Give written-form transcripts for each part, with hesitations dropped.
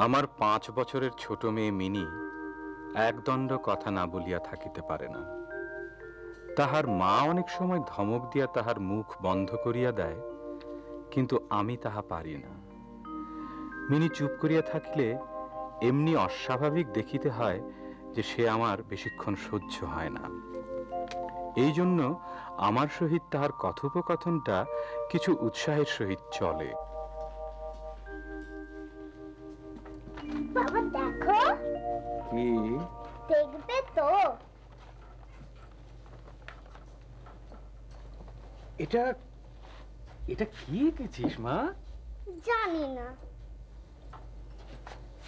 আমার 5 বছরের ছোট মেয়ে মিনি একদণ্ড কথা না বলিয়া থাকিতে পারে না। তাহার মা অনেক সময় ধমক দিয়া তাহার মুখ বন্ধ করিয়া দেয়, কিন্তু আমি তাহা পারি না। মিনি চুপ করিয়া থাকিলে এমনি অস্বাভাবিক দেখিতে হয় যে সে আমার বেশিক্ষণ সহ্য হয় না। এই জন্য আমার সহিত তাহার কথোপকথনটা কিছু উৎসাহের সহিত চলে। বাবা দেখো, কি দেখবে তো? এটা এটা কি এঁকেছিস মা? জানি না।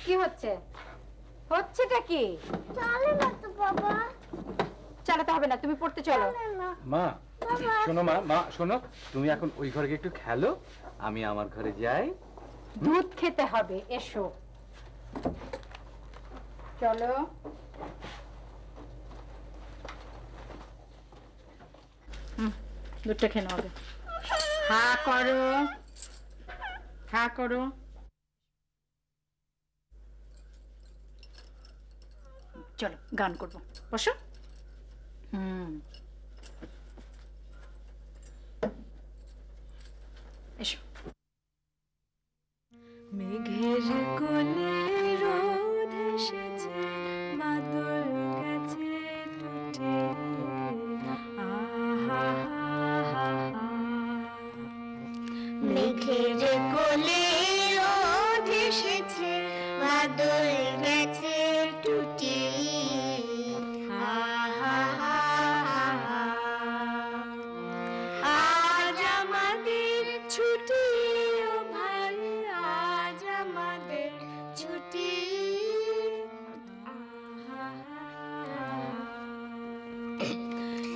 কি হচ্ছে? হচ্ছেটা কি? চলে না তো বাবা। চালাতে হবে না, তুমি পড়তে চলো। মা শোনো, মা শোনো, তুমি এখন ওই ঘরে একটু খেলো, আমি আমার ঘরে যাই। দুধ খেতে হবে, এসো চলো। দুধটা খেয়ে হবে। হা করো, হা করো। চলো গান করবো, বসো। এসো। মেঘের কোলে রোদ এসেছে, বাদল গেছে টুটে, আহা মেঘের কোলে রোদ এসেছে, বাদল গেছে টুটি, আজ আমাদের ছুটি, ও ভাই আজ আমাদের ছুটি,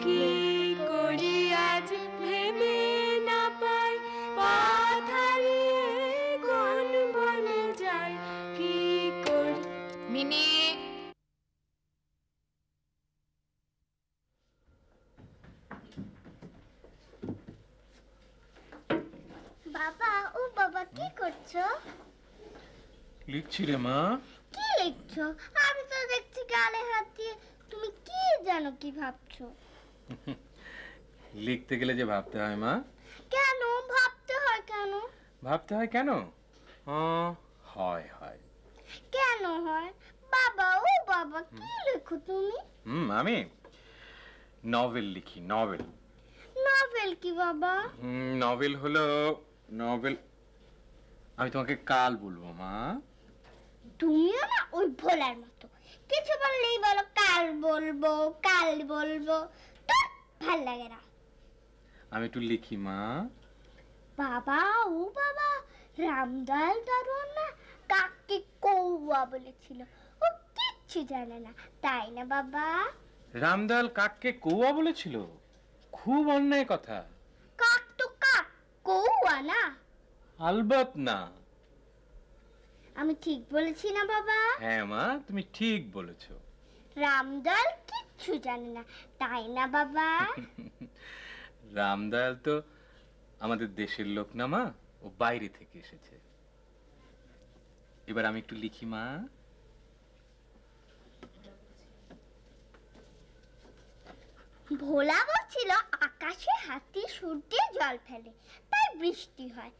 কি করি আজ ভেবে না পাই, পথ হারিয়ে কোন বনে যাই, কি করি। মিনি বাবা, ও বাবা কি করছো? লিখছি রে মা। কি লিখছো? আমি তো দেখছি গালে হাত দিয়ে। তুমি কি জানো কি ভাবছো? লিখতে গেলে যে ভাবতে হয় মা। কেন ভাবতে হয়? কেন ভাবতে হয় কেন? হয় হয়। কেন হয় বাবা? ও বাবা কি লেখো তুমি? আমি নভেল লিখি, নভেল। নভেল কি বাবা? নভেল হলো নভেল। আমি তোমাকে কাল বলবো মা। তুমিও না ওই ভোলার মতো, কিছু বললেই বলো কাল বলবো, কাল বলবো। তো ভাল লাগে না। আমি একটু লিখি মা। বাবা, ও বাবা, রামদয়াল দারোয়ান না কাককে কৌয়া বলেছিল। ও কিচ্ছু জানে না, তাই না বাবা? রামদয়াল কাককে কৌয়া বলেছিল? খুব অন্যায় কথা। কাক তো কাক, কৌয়া না। আলবাত না। আমি ঠিক বলেছি না বাবা? হ্যাঁ মা, তুমি ঠিক বলেছো। রামদয়াল কিচ্ছু জানে না, তাই না বাবা? রামদয়াল তো আমাদের দেশের লোক না মা, ও বাইরে থেকে এসেছে। এবার আমি একটু লিখি মা। ভোলা বলছিল আকাশে হাতি সূর্যে জল ফেলে, তাই বৃষ্টি হয়।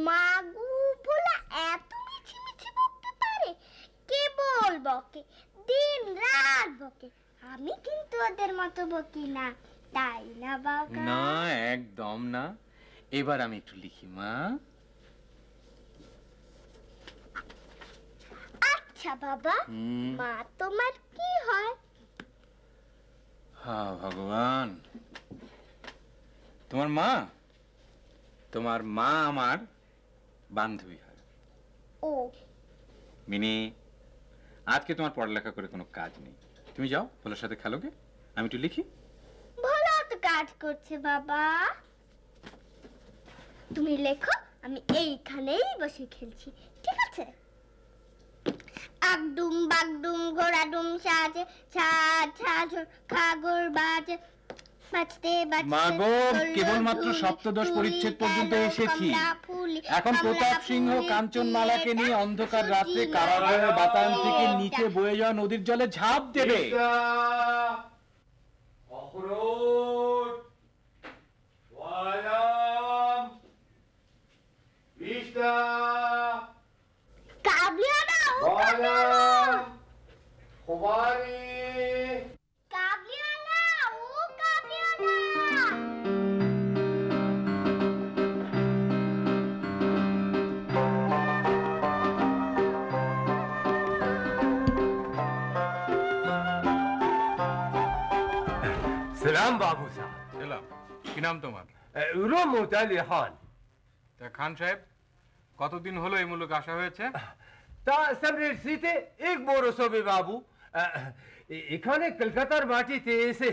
মাগু ভোলা এত মিছি মিছি বকতে পারে, কেবল বকে, দিন রাত বকে। আমি কিন্তু ওদের মতো বকি না, তাই না বাবা? না, একদম না। এবার আমি একটু লিখি মা। আচ্ছা বাবা, মা তোমার কি হয়? হ্যাঁ ভগবান, তোমার মা? তোমার মা আমার বান্ধবী হয়। ও মিনি, আজকে তোমার পড়ালেখা করে কোনো কাজ নেই, তুমি যাও ভোলার সাথে খেলো গে, আমি একটু লিখি। ভালো তো কাজ করছে বাবা। তুমি লেখো, আমি এইখানেই বসে খেলছি, ঠিক আছে? আগডুম বাগডুম ঘোড়াডুম সাজে, ছা ছা ঝোর খাগর বাজে। বাঁচতে বাঁচতে মা গো, চলল কেবলমাত্র ধুলি, সপ্তদশ ধুলি পরিচ্ছেদ পর্যন্ত গেল এসেছি। কমলা ফুলি, এখন কমলা প্রতাপ সিংহ ফুলি কাঞ্চনমালাকে নিয়ে ফুলেটা অন্ধকার রাত্রে সুজিনা কারাগারের বাতায়ন থেকে ফুলেটা। নিচে বয়ে যাওয়া নদীর জলে ঝাঁপ দেবে। অখরোট, বাদাম, পিস্তা, কাবলিওয়ালা, ও বাদাম, সুপারি। কাবলিওয়ালা, ও কাবলিওয়ালা। সালাম বাবু সাহেব। এলাম। কি নাম তোমার? রহমত আলী খান। তা খান সাহেব, কতদিন হলো এই মুলুক আসা হয়েছে? তা সামনের শীতে এক বরস হবে বাবু। এখানে কলকাতার মাটিতে এসে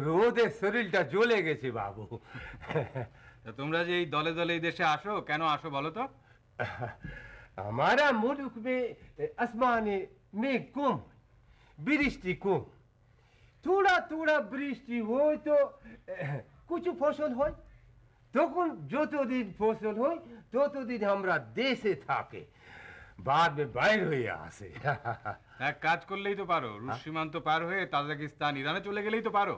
রোদে শরীরটা জ্বলে গেছে বাবু। তা তোমরা যে এই দলে দলে এই দেশে আসো, কেন আসো বলো তো? हमारा मुल्क में आसमान में कम বৃষ্টি কম। थोड़ा थोड़ा বৃষ্টি হয় তো কিছু ফসল হয়। তখন যতদিন ফসল হয় ততদিন আমরা দেশে থাকে, बाद में বাইর হয়ে আসে। এক কাজ করলেই তো পারো, রুশ সীমান্ত পার হয়ে তাজিকিস্তান, ইরানে চলে গেলেই তো পারো।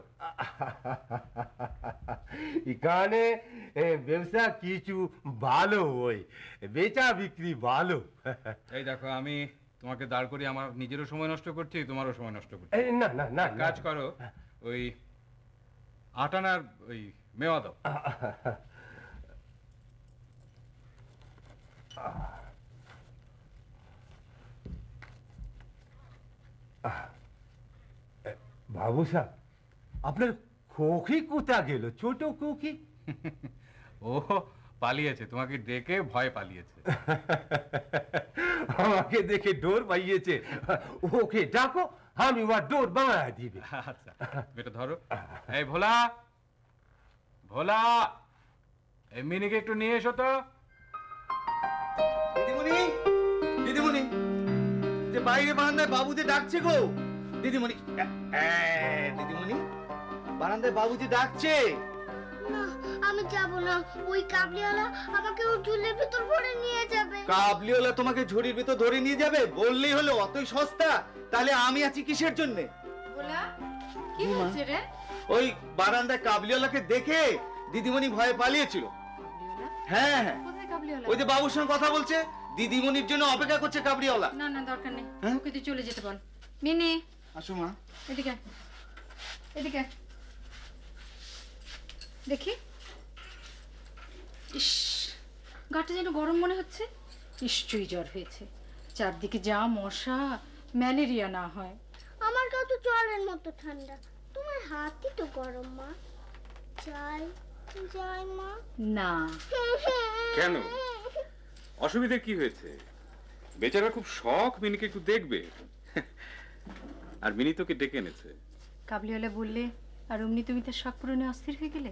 এখানে ব্যবসা কিছু ভালো হয়, বেচা বিক্রি ভালো। এই দেখো, আমি তোমাকে দাঁড় করিয়ে আমার নিজেরও সময় নষ্ট করছি, তোমারও সময় নষ্ট করছি। না না না এক কাজ করো, ওই আটানার ওই মেওয়া দাও। বাবু সাহেব, আপনার খোকি কোথা গেল? ছোট খোকি? ও পালিয়েছে, তোমাকে দেখে ভয় পালিয়েছে। আমাকে দেখে ডোর পাইয়েছে। ওকে ডাকো, আমি ওর ডোর বানায় দিবে। আচ্ছা বেটা ধরো। এই ভোলা, ভোলা, এই মিনিকে একটু নিয়ে এসো তো। দিদিমণি, দিদিমণি, যে বাইরে বারান্দায় বাবুজি ডাকছে গো। দিদিমণি, দিদিমণি, বারান্দায় বাবুজি ডাকছে। না, আমি যাব না। ওই কাবলিওয়ালা আমাকে ওর ঝুলের ভিতর ভরে নিয়ে যাবে। কাবলিওয়ালা তোমাকে ঝুড়ির ভিতর ধরে নিয়ে যাবে? বললেই হলো, অতই সস্তা। তাহলে আমি আছি কিসের জন্য? ভোলা, কি হচ্ছে রে? ওই বারান্দায় কাবলিওয়ালাকে দেখে দিদিমণি ভয়ে পালিয়েছিল। কাবলিওয়ালা? হ্যাঁ হ্যাঁ, কোথায় কাবলিওয়ালা? ওই যে বাবুর সঙ্গে কথা বলছে, দিদিমণির জন্য অপেক্ষা করছে কাবলিওয়ালা। না না, দরকার নেই, হ্যাঁ? ওকে তুই চলে যেতে বল। মিনি, আসো মা। এদিকে, এদিকে দেখি। ইস, গাটা যেন গরম মনে হচ্ছে। নিশ্চয়ই জ্বর হয়েছে। চারদিকে যা মশা, ম্যালেরিয়া না হয়। আমার গা তো জলের মতো ঠান্ডা। তোমার হাতই তো গরম মা। যাই যাই মা। না, কেন? অসুবিধা কি হয়েছে? বেচারা খুব শখ মিনিকে একটু দেখবে, আর মিনি তোকে ডেকে এনেছে। কাবলিওয়ালা বললে আর অমনি তুমি তার শখ পূরণে অস্থির হয়ে গেলে।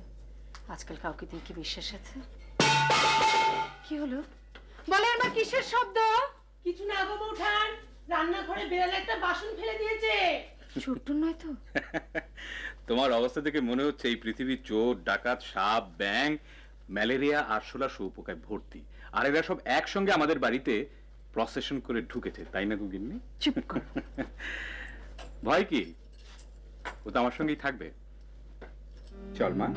আজকাল কাউকে দিয়ে কি বিশ্বাস আছে? কি হলো বলে? আমার কিসের শব্দ? কিছু না গো বউঠান, রান্নাঘরে বেড়ালে একটা বাসন ফেলে দিয়েছে। চোরটুন নয় তো? তোমার অবস্থা দেখে মনে হচ্ছে এই পৃথিবী চোর, ডাকাত, সাপ, ব্যাঙ, ম্যালেরিয়া, আরশোলা, শুঁয়োপোকায় ভর্তি। আর এরা সব একসঙ্গে আমাদের বাড়িতে প্রসেশন করে ঢুকেছে, তাই না গুগিন্নি? চুপ কর। ভয় কি? ও তো আমার সঙ্গেই থাকবে। চল মা।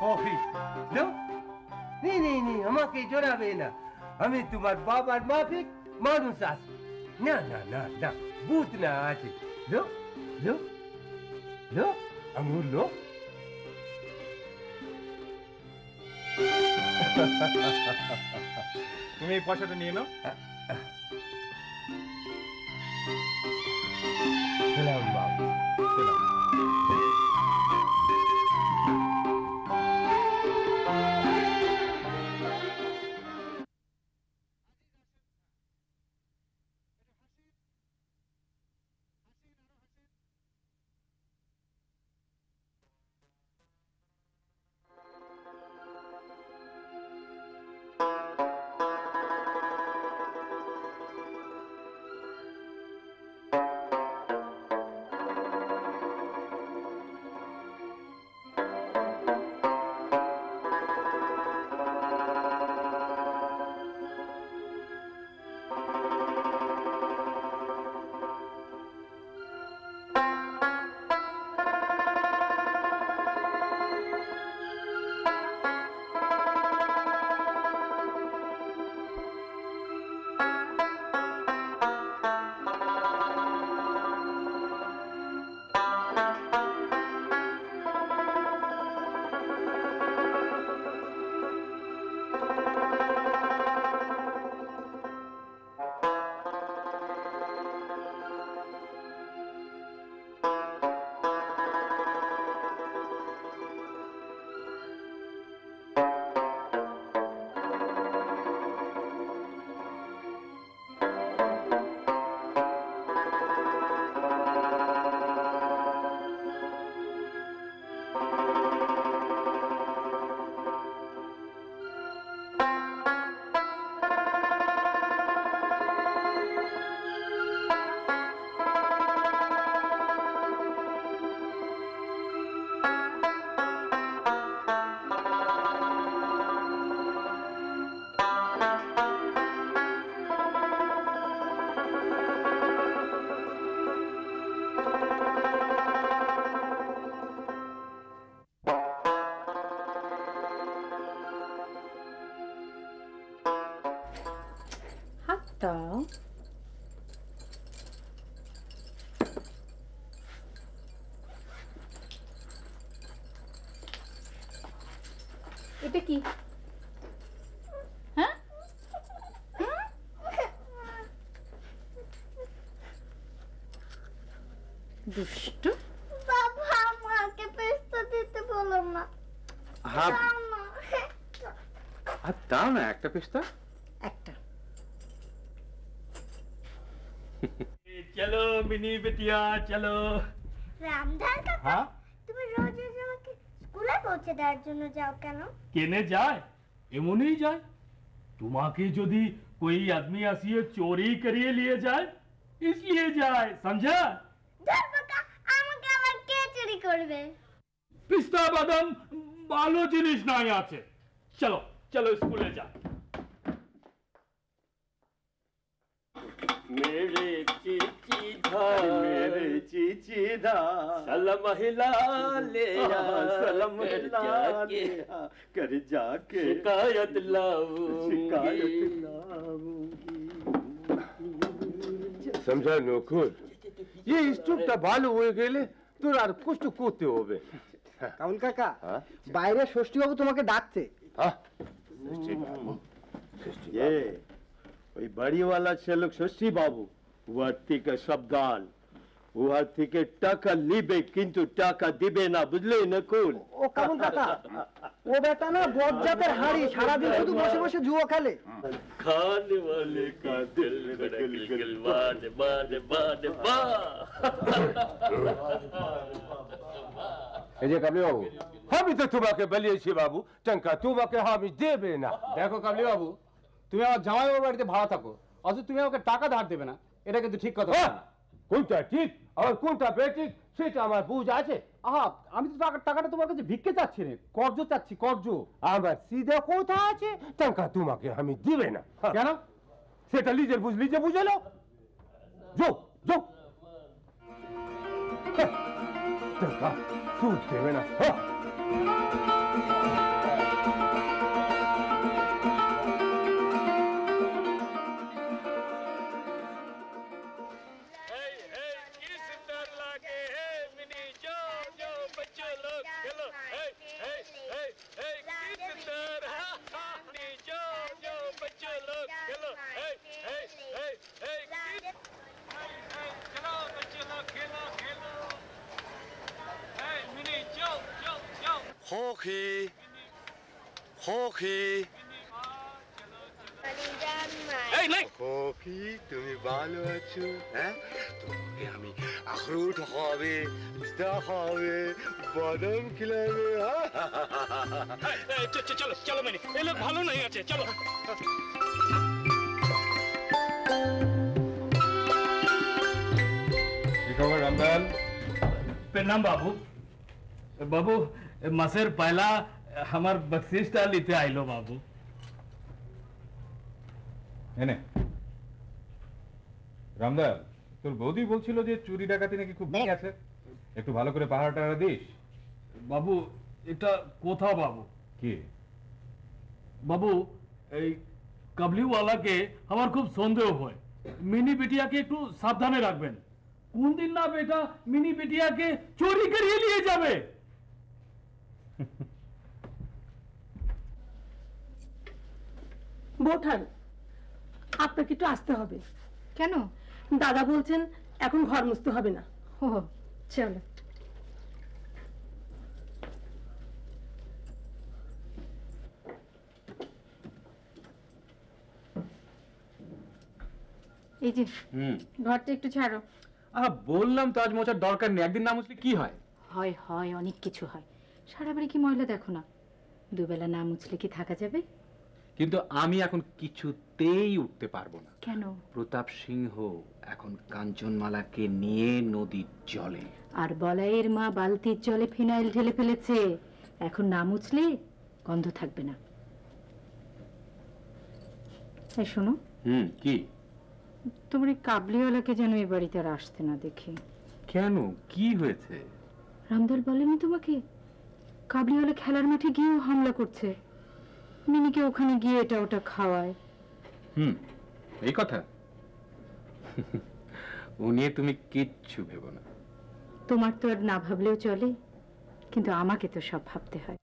খোকি লো, নেই নেই নেই, আমাকে জড়াবে না। আমি তোমার বাবার মাফিক মানুষ আছি। না না না না, ভূত না আছে। লো লো লো, আঙুর লো। তুমি এই পয়সাটা নিয়ে নাও। সালাম বাবু। দাও। এটা কি? হ্যাঁ, দুষ্টু। বাবা আমাকে পেস্তা দিতে বলো না। হ্যাঁ দাও না। দাও না একটা পেস্তা। একটা। चलो मिनी बिटिया चलो। রামধার কাকা, हाँ তুমি রোজ রোজ আমাকে স্কুলে পৌঁছে দেওয়ার জন্য যাও কেন? केने जाए एमोनी जाए तुम्हाके यदि कोई आदमी आसिए चोरी करिए लिए जाए इसलिए जाए समझा। ধর কাকা, আমাকে আবার কে চুরি করবে? पिस्ता बादाम ভালো জিনিস নাই আছে। चलो चलो स्कूले जा। मेरे चीची धा सलम हिला ले सलम हिला ले कर जाके शिकायत लाऊंगी। समझा नकुल, ये स्टूपটা ভালো হয়ে গেলে তোর আর কষ্ট করতে হবে। কাউল কাকা, বাইরে ষষ্ঠী বাবু তোমাকে ডাকছে। ये ওই বাড়িওয়ালা ছেলে ষষ্ঠী বাবু উহার থেকে সাবধান। উহার থেকে টাকা নিবে কিন্তু টাকা দিবে না, বুঝলে নকুল? ও কাউল কাকা, ও বেটা না বজ্জাতের হাড়ি, সারাদিন শুধু বসে বসে জুয়া খেলে। खाने वाले का दिल गिल गिल बाने बाने बाने बा। এই যে কাবলি বাবু, আমি তো তোমাকে বলিয়েছি বাবু, টাকা তোমাকে আমি দেবে না। দেখো কাবলি বাবু, তুমি আমার জামাই বাবুর বাড়িতে ভাড়া থাকো, অথচ তুমি আমাকে টাকা ধার দেবে না, এটা কিন্তু ঠিক কথা না। কোনটা ঠিক আর কোনটা বেঠিক সেটা আমার বুঝ আছে। আহা, আমি তো টাকাটা তোমার কাছে ভিক্ষে চাচ্ছি না, কর্জ চাচ্ছি, কর্জ। আমার সিধা কথা আছে, টাকা তোমাকে আমি দিবে না। কেন? সেটা লিজের বুঝ লিজে বুঝালো। যাও যাও, টাকা সুদ দেবে না। खोखी खोखी खोखी তুমি ভালো আছো? হ্যাঁ, তোমাকে আমি আখরোট খাওয়াবে, পিস্তা খাওয়াবে, বাদাম খিলাবে। চলো চলো মিনি, এই লোক ভালো নাই আছে, চলো। রামদাল, प्रणाम बाबू। बाबू মাসের পয়লা আমার বকশিসটা নিতে আইলো বাবু। এনে রামদাল, তোর বৌদি বলছিল যে চুরি ডাকাতি নাকি খুব বেড়ে গেছে, একটু ভালো করে পাহাড়টা দিস। বাবু এটা কোথা বাবু? কি বাবু, এই কাবলিওয়ালাকে আমার খুব সন্দেহ হয়। মিনি বিটিয়াকে একটু সাবধানে রাখবেন। কোন দিন না বেটা মিনি বিটিয়াকে চুরি করিয়ে নিয়ে যাবে। বৌঠান, আপনাকে একটু আসতে হবে। কেন? দাদা বলছেন এখন ঘর মুছতে হবে না। ও চলো। এই যে ঘরটা একটু ছাড়ো। বললাম তো আজ মোছার দরকার নেই, একদিন না মুছলে কি হয়? হয় হয়, অনেক কিছু হয়। সারা বাড়ি কি ময়লা দেখো না? দুবেলা না মুছলে কি থাকা যাবে? কিন্তু আমি এখন কিছুতেই উঠতে পারবো না। কেন? প্রতাপ সিংহ এখন কাঞ্চনমালাকে নিয়ে নদীর জলে, আর বলাইয়ের মা বালতির জলে ফিনাইল ঢেলে ফেলেছে। এখন না মুছলে গন্ধ থাকবে না। এই শোনো, কি? তোমার এই কাবলিওয়ালাকে যেন এই বাড়িতে আর আসতে না দেখি। কেন, কি হয়েছে? রামদাল বলেনি তোমাকে কাবলিওয়ালা খেলার মাঠে গিয়েও হামলা করছে? মিনিকে ওখানে গিয়ে এটা ওটা খাওয়ায়। এই কথা ও নিয়ে তুমি কিচ্ছু ভেবো না। তোমার তো আর না ভাবলেও চলে, কিন্তু আমাকে তো সব ভাবতে হয়।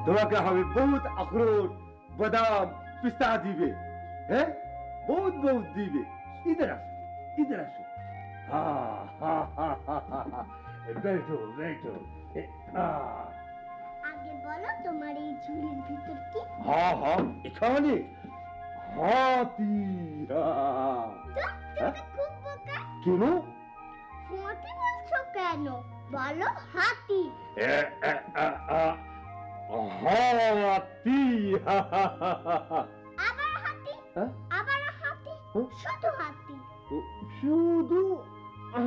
তোমাকে হবে বহুত अखरोट बादाम पिस्ता दिवे, हैं? बहुत बहुत दिवे। इधर आसो, इधर आसो। हाँ हाँ हाँ हाँ हाँ, बैठो बैठो। আগে বলো তোমার এই ঝুলির ভিতর কি? हाँ हाँ, এখানে হাতি। তুমি খুব বোকা। কেন? হাতি বলছো কেন? বলো হাতি। হাতি। আবার হাতি, আবার হাতি, শুধু হাতি। শুধু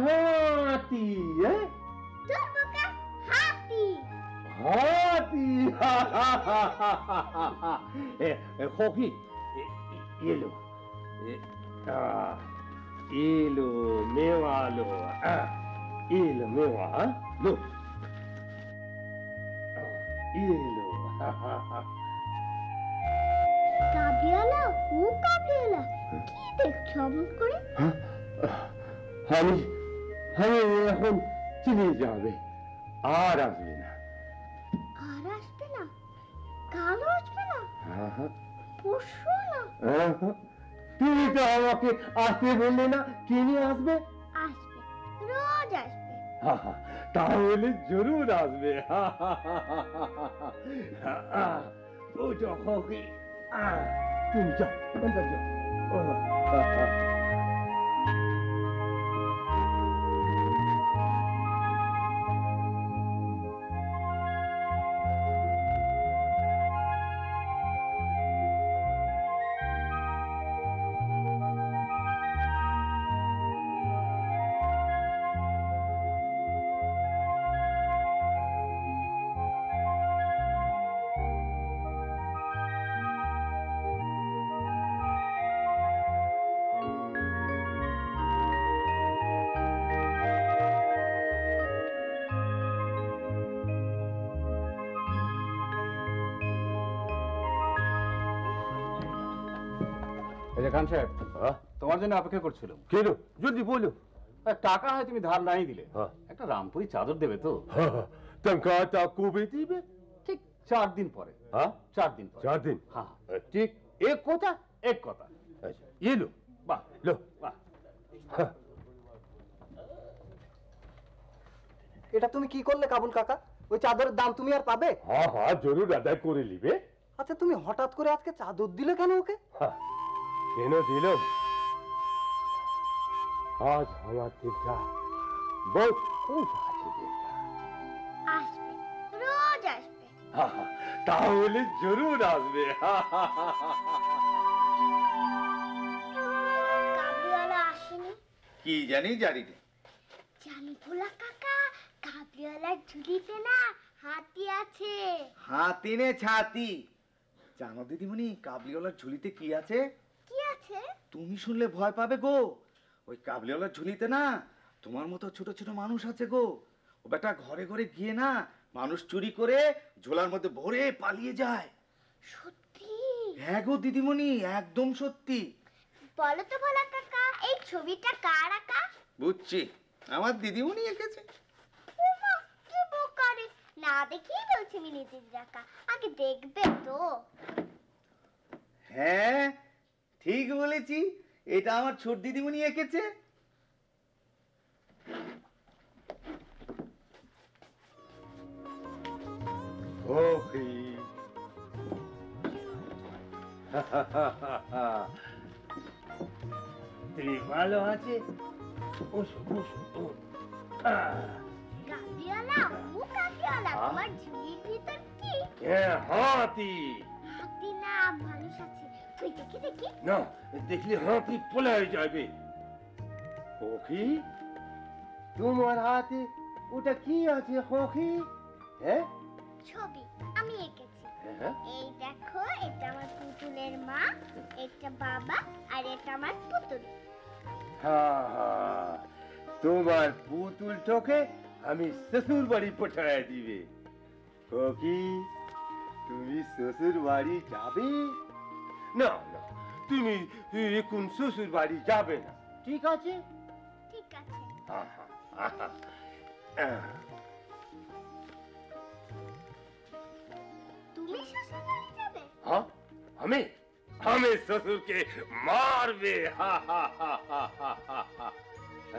হাতি, তোর বোকা হাতি। হাতি। খোকি এলো, এলো মেওয়া লো, এলো মেওয়া লো, এলো। কাবলিওয়ালা, ও কাবলিওয়ালা, কি দেখছো অমন করে? আমি এখন চলে যাবে, আর আসবে না। আর আসবে না? কালও আসবে না? পরশু না? তুমি তো আমাকে আসতে বললে না, কে নিয়ে আসবে? আসবে, রোজ আসবে। তাহলে জরুর আসবে। ওটা খোকি, তুমি যাও, অন্তর যাও। খান সাহেব, তোমার জন্য অপেক্ষা করছিলাম। কেন? জলদি বলো। টাকা হয় তুমি ধার নাই দিলে, একটা রামপুরি চাদর দেবে তো? টাকাটা কবে দিবে? ঠিক 4 দিন পরে। 4 দিন পরে। 4 দিন? হ্যাঁ ঠিক এক কথা, এক কথা। এলো, বাহ লো, বাহ। এটা তুমি কি করলে কাবুল কাকা? ওই চাদরের দাম তুমি আর পাবে? হ্যাঁ হ্যাঁ, জরুর আদায় করে নিবে। আচ্ছা, তুমি হঠাৎ করে আজকে চাদর দিলে কেন ওকে? কেন দিলাম? আজ আমার দিলটা বহুত খুশ আছে। দিলটা আসবে, রোজ আসবে। তাহলে জরুর আসবে। কাবলিওয়ালা আসেনি? কি জানি, জানি রে। জানি ভোলা কাকা, কাবলিওয়ালার ঝুলিতে না হাতি আছে। হাতি নে ছাতি। জানো দিদিমণি, কাবলিওয়ালার ঝুলিতে কি আছে? কি আছে? তুমি শুনলে ভয় পাবে গো। ওই কাবলিওয়ালার ঝুলিতে না তোমার মতো ছোট ছোট মানুষ আছে গো। ও বেটা ঘরে ঘরে গিয়ে না মানুষ চুরি করে ঝোলার মধ্যে ভরে পালিয়ে যায়। সত্যি? হ্যাঁ গো দিদিমণি, একদম সত্যি। বলো তো ভোলা কাকা, এই ছবিটা কার আঁকা? বুঝছি, আমার দিদিমণি এঁকেছে। ওমা, কি বোকা রে, না দেখেই বলছে মিনিদের আঁকা। আগে দেখবে তো। হ্যাঁ ঠিক বলেছি, এটা আমার ছোট দিদিমণি এঁকেছে। তুমি ভালো আছে? বসো বসো। কাবলিওয়ালা, ও কাবলিওয়ালা, তোমার ঝুলির ভিতর কি? হাতি। হাতি না, মানুষ আছে। তুই দেখি দেখি। না, দেখলে হাতি পলায় যাবে। খোকি, তোমার হাতে ওটা কি আছে খোকি? হ্যাঁ, ছবি আমি এঁকেছি। এই দেখো, এটা আমার পুতুলের মা, এটা বাবা, আর এটা আমার পুতুল। তোমার পুতুলটাকে আমি শ্বশুর বাড়ি পাঠায় দিবে। কি তুমি শ্বশুর বাড়ি যাবে? না না, তুমি এখন শ্বশুর বাড়ি যাবে না, ঠিক আছে? ঠিক আছে। তুমি শ্বশুর বাড়ি যাবে? হ্যাঁ, আমি আমি শ্বশুরকে মারবে।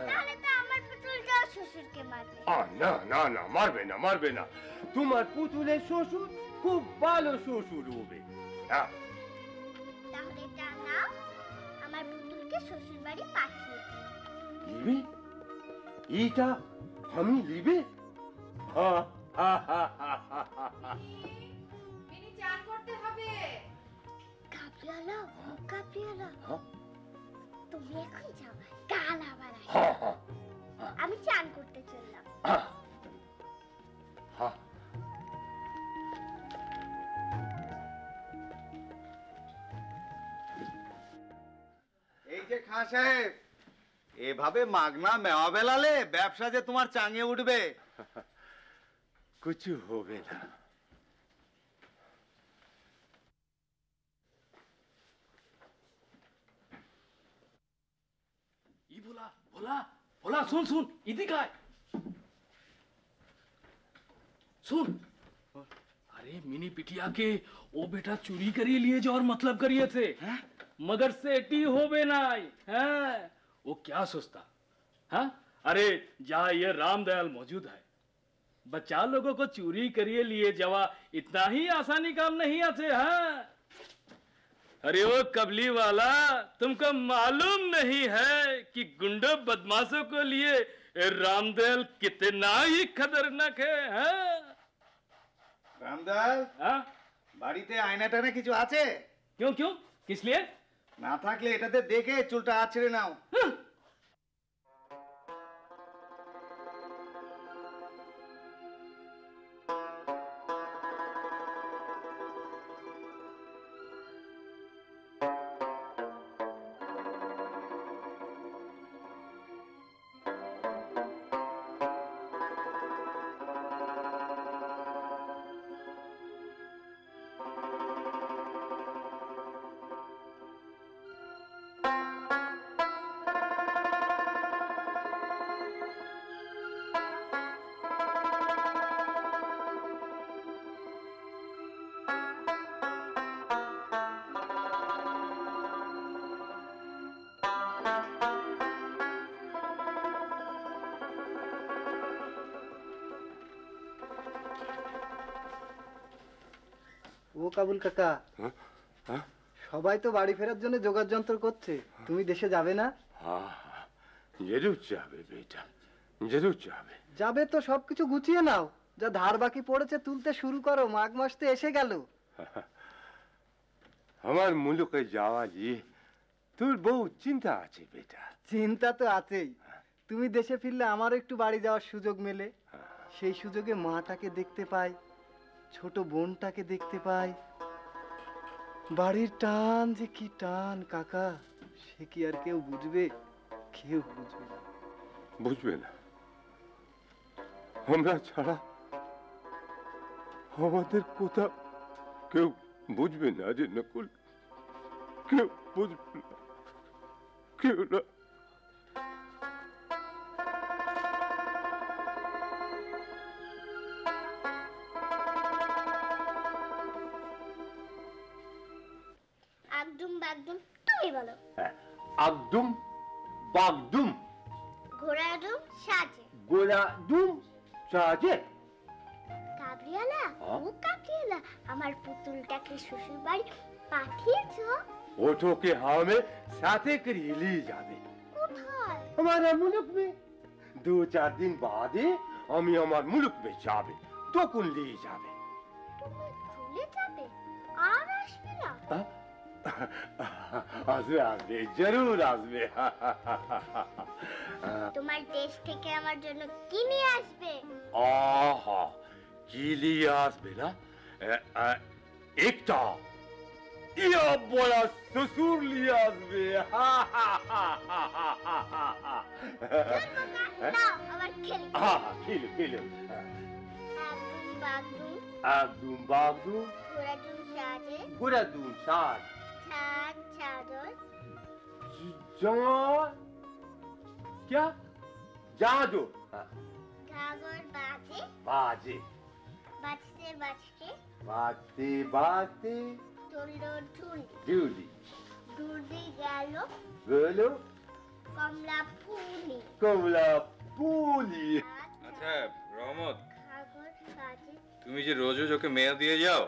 তাহলে তো আমার পুতুলটাও শ্বশুরকে মারবে। না না না, মারবে না, মারবে না। তোমার পুতুলের শ্বশুর খুব ভালো শ্বশুর হবে। তাহলে এটা নাও, আমার পুতুলকে শ্বশুর বাড়ি পাঠিয়ে দাও। লিবি? এইটা আমি লিবি? মিনি চান করতে হবে। কাবলিওয়ালা, কাবলিওয়ালা, তুমি এখন যাও, কাল আবার আসবে। আমি চান করতে চললাম। এই যে খান সাহেব, এভাবে মাগনা মেওয়া বেলালে ব্যবসা যে তোমার চাঙিয়ে উঠবে। কিছু হবে না। भोला भोला भोला, सुन सुन, इधर का सुन। अरे मिनी पिटिया के वो बेटा चोरी करिए लिए जो और मतलब करिए थे, मगर सेठी होवे नाई हैं। वो क्या सोचता? हाँ, अरे जहाँ ये रामदयाल मौजूद है, बच्चा लोगों को चोरी करिए लिए जवा इतना ही आसानी काम नहीं आते। हाँ, अरे वो कबली वाला, तुमको मालूम नहीं है कि गुंडे बदमाशों को लिए रामदयाल कितना ही खतरनाक है। हाँ? রামদয়াল, বাড়িতে আয়না টানা কিছু আছে? क्यों क्यों, किस लिए? না থাকলে এটাতে দেখে চুলটা আছড়ে নাও। ও কাবুল কাকা, সবাই তো বাড়ি ফেরার জন্য জোগাড় যন্ত্র করছে, তুমি দেশে যাবে না? জরুর যাবে বেটা, জরুর যাবে। যাবে তো সবকিছু গুছিয়ে নাও, যা ধার বাকি পড়েছে তুলতে শুরু করো, মাঘ মাস তো এসে গেল। আমার মুলুকে যাওয়া নিয়ে তোর বউ চিন্তা আছে বেটা। চিন্তা তো আছেই, তুমি দেশে ফিরলে আমারও একটু বাড়ি যাওয়ার সুযোগ মেলে, সেই সুযোগে মাটাকে দেখতে পাই, ছোট বোনটাকে দেখতে পাই। বাড়ির টান যে কি টান কাকা, সে কি আর কেউ বুঝবে? কেউ বুঝবে না। বুঝবে না? আমরা ছাড়া আমাদের কথা কেউ বুঝবে না যে নকুল, কেউ বুঝবে না, কেউ না। আগডুম বাগডুম তুমি বলো। আগডুম বাগডুম, ঘোড়াডুম সাজে, গোলাডুম সাজে। কাবলিওয়ালা, ও কাবলিওয়ালা, আমার পুতুলটাকে শ্বশুর বাড়ি পাঠিয়েছো? ওঠোকে হামে সাথে করিয়ে নিয়ে যাবে। কোথায়? हमारे मुल्क में 2-4 दिन बाद আমি আমার মুলুক মে যাবে, তখন নিয়ে যাবে। তুমি চলে যাবে আর আসবে না? আসবে আসবে, জরুর আসবে। তোমার দেশ থেকে আমার জন্য কি নিয়ে আসবে? আহা, কি নিয়ে আসবে না? একটা ইয়া বড় শ্বশুর নিয়ে আসবে। নাও, আবার খেলি। খেলো খেলো। বাগদুম একদম বাগদুম ঘোড়াদুম সাজে ঘোড়াদুম সাজ ছাদ চাদর जहाँ क्या जादू ঘাগর বাজে बाजे বাজতে বাজতে बाते बाते চলল ঢুলি जूली ঢুলি গেল बोलो কমলা ফুলি कमला पूली আচ্ছা রহমত, ঘাগর বাজে তুমি যে রোজ রোজ ওকে মেয়া দিয়ে যাও,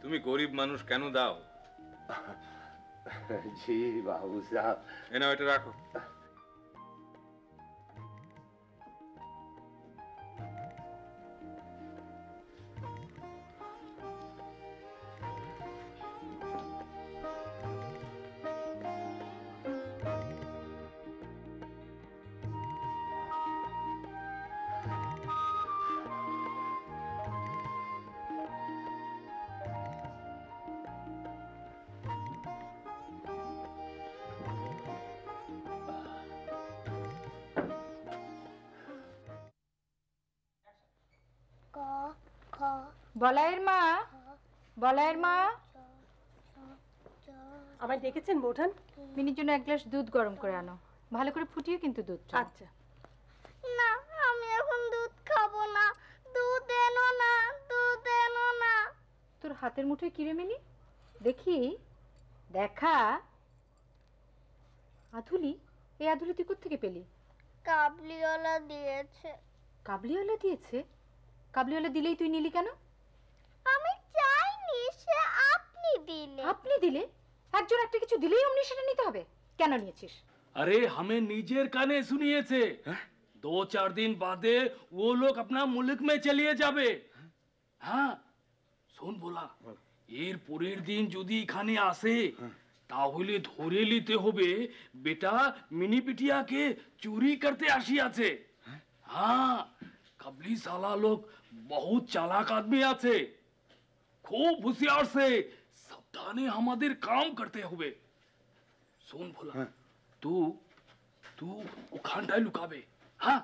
তুমি গরিব মানুষ কেন দাও? जी बाबू साहब এ নাও, এটা রাখো। ক খ বলাইয়ের মা, বলাইয়ের মা, আমায় দেখেছেন বৌঠান? মিনির জন্য এক গ্লাস দুধ গরম করে আনো, ভালো করে ফুটিয়ে কিন্তু দুধটা। আচ্ছা। না, আমি এখন দুধ খাবো না। দুধ এনো না, দুধ এনো না। তোর হাতের মুঠোয় কিরে মিনি দেখি, দেখা। আধুলি, এই আধুলি তুই কোত্থেকে পেলি? কাবলিওয়ালা দিয়েছে। কাবলিওয়ালা দিয়েছে? কাবলিওয়ালা দিলেই তুই নিলি কেন? আমি চাইনি, সে আপনি দিলে। আপনি দিলে? একজন একটা কিছু দিলেই অমনি সেটা নিতে হবে? কেন নিয়েছিস? अरे हमें निजेर काने सुनिए थे 2-4 दिन बादे वो लोग अपना मुल्क में चलिए जाबे। हाँ শোন বলা, এর পরের দিন যদি এখানে আসে তাহলে ধরে নিতে হবে বেটা মিনি বিটিয়াকে চুরি করতে আসিয়াছে। हाँ कबली साला लोग बहुत चालाक आदमी আছে, खूब होशियार से सावधाने हमारे काम करते हुए। सुन भोला, तू तू ওখানটায় লুকাবে, हाँ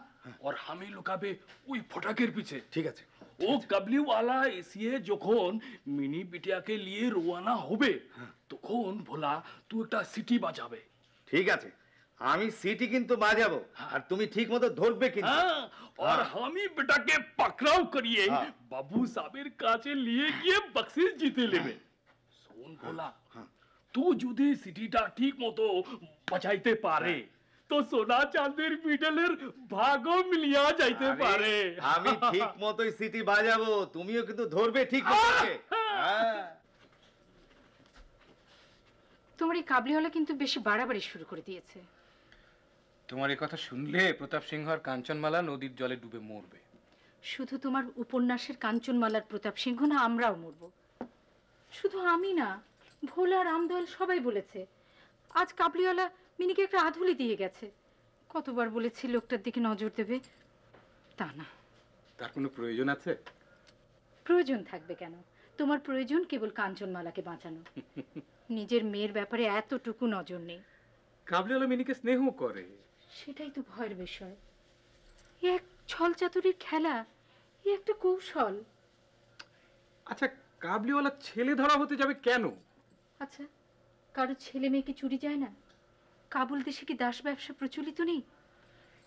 और हमें লুকাবে ওই ফটাকের পিছে। ঠিক আছে। ও কাবলিওয়ালা এসে যখন মিনি বিটিয়াকে নিয়ে রওনা হবে তখন ভোলা তুই একটা সিটি বাজাবে। ঠিক আছে, আমি সিটি কিন্তু বাজাবো, আর তুমি ঠিক মতো ধরবে কিন্তু। हाँ और हम ही बेटा के पकड़ाव करिए बाबू साहबेर काছে নিয়ে গিয়ে বক্সিস জিতে নেবে। শোন ভোলা, তুই যদি সিটিটা ঠিক মতো বাজাইতে পারে তো সোনা চাঁদের মিডলের ভাগও মিলিয়া যাইতে পারে। আমি ঠিক মতোই সিটি বাজাবো, তুমিও কিন্তু ধরবে ঠিক মতো। হ্যাঁ, তোমার এই কাবলিওয়ালা কিন্তু বেশি বাড়াবাড়ি শুরু করে দিয়েছে। তোমার এই কথা শুনলে প্রতাপ সিংহ আর কাঞ্চনমালা নদীর জলে ডুবে মরবে। শুধু তোমার উপন্যাসের কাঞ্চনমালার প্রতাপ সিংহ না, আমরাও মরব। শুধু আমি না, ভোলা, রামদয়াল সবাই বলেছে আজ কাবলিওয়ালা মিনিকে একটা আধুলি দিয়ে গেছে। কতবার বলেছি লোকটার দিকে নজর দেবে, তা না। তার কোনো প্রয়োজন আছে? প্রয়োজন থাকবে কেন? তোমার প্রয়োজন কেবল কাঞ্চনমালাকে বাঁচানো। নিজের মেয়ের ব্যাপারে এতটুকু নজর নেই। কাবলিওয়ালা মিনিকে স্নেহ করে, সেটাই তো ভয়ের বিষয়। এ এক ছল চাতুরির খেলা, এ একটা কৌশল। আচ্ছা কাবলিওয়ালা ছেলে ধরা হতে যাবে কেন? আচ্ছা, কারো ছেলে মেয়ে কি চুরি যায় না? কাবুল দেশে কি দাস ব্যবসা প্রচলিত নেই?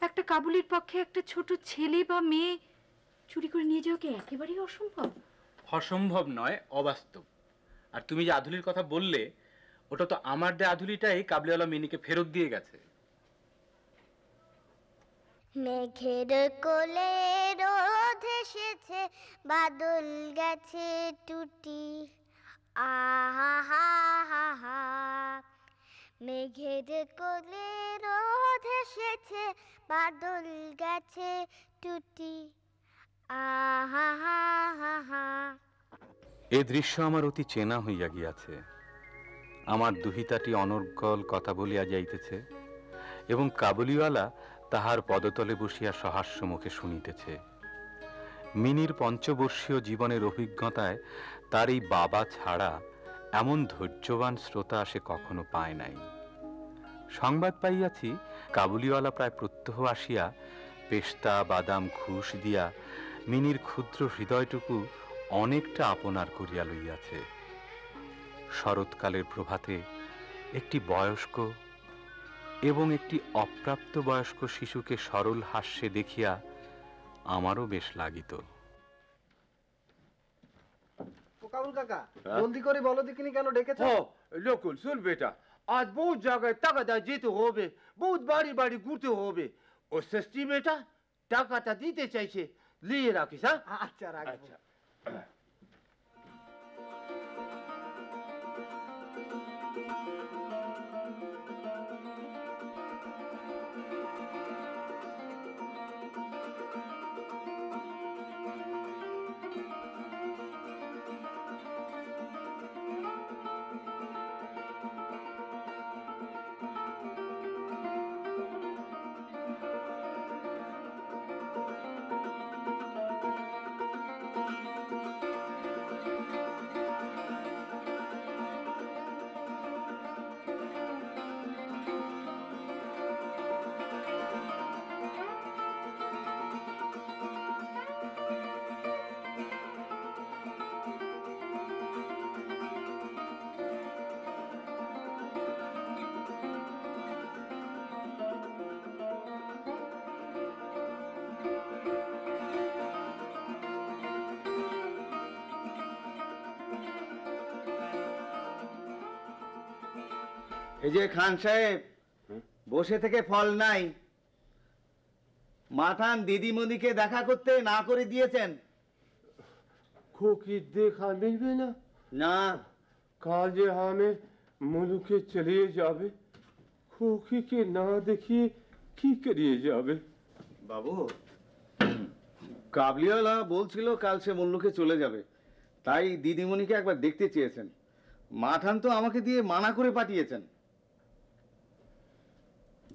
একটা কাবুলের পক্ষে একটা ছোট ছেলে বা মেয়ে চুরি করে নিয়ে যাওয়া কি একেবারেই অসম্ভব? অসম্ভব নয়, অবাস্তব। আর তুমি যে আধুলির কথা বললে, ওটা তো আমার দেয়া আধুলিটাই কাবলিওয়ালা মিনিকে ফেরত দিয়ে গেছে। মেঘের কোলে রোদ এসেছে, বাদল গেছে টুটি। আহা হা হা হা। মেঘের কোলে রোদ এসেছে, বাদল গেছে টুটি। আহা হা হা হা। এ দৃশ্য আমার অতি চেনা হইয়া গিয়াছে। আমার দুহিতাটি অনর্গল কথা বলিয়া যাইতেছে এবং কাবুলিওয়ালা তাহার পদতলে বসিয়া সহাস্য মুখে শুনিতেছে। মিনির পঞ্চবর্ষীয় জীবনের অভিজ্ঞতায় তার এই বাবা ছাড়া এমন ধৈর্যবান শ্রোতা সে কখনো পায় নাই। সংবাদ পাইয়াছি কাবুলিওয়ালা প্রায় প্রত্যহ আসিয়া পেস্তা বাদাম ঘুষ দিয়া মিনির ক্ষুদ্র হৃদয়টুকু অনেকটা আপনার করিয়া লইয়াছে। শরৎকালের প্রভাতে একটি বয়স্ক এবং একটি অপ্রাপ্ত বয়স্ক শিশুকে সরল হাস্যে দেখিয়া আমারও বেশ লাগিত। কাবুল কাকা, জলদি করে বলো দেখিনি কেন ডেকেছো? নকুল শুন বেটা, আজ বহুত জায়গায় টাকাটা যেতে হবে, বহুত বাড়ি বাড়ি ঘুরতে হবে। ও ষষ্ঠী বেটা টাকাটা দিতে চাইছে, নিয়ে রাখিস। হ্যাঁ আচ্ছা রাখবো। আচ্ছা। এই যে খান সাহেব, বসে থেকে ফল নাই। মাঠান দিদিমণিকে দেখা করতে না করে দিয়েছেন। खोकी देखा मिलबे ना না, काल जे हमें मुलुके चलिए जावे, खोकी के ना देखिए की करिए जावे। বাবু কাবলিওয়ালা বলছিল কাল সে মুল্লুকে চলে যাবে, তাই দিদিমণিকে একবার দেখতে চেয়েছেন। মাঠান তো আমাকে দিয়ে মানা করে পাঠিয়েছেন।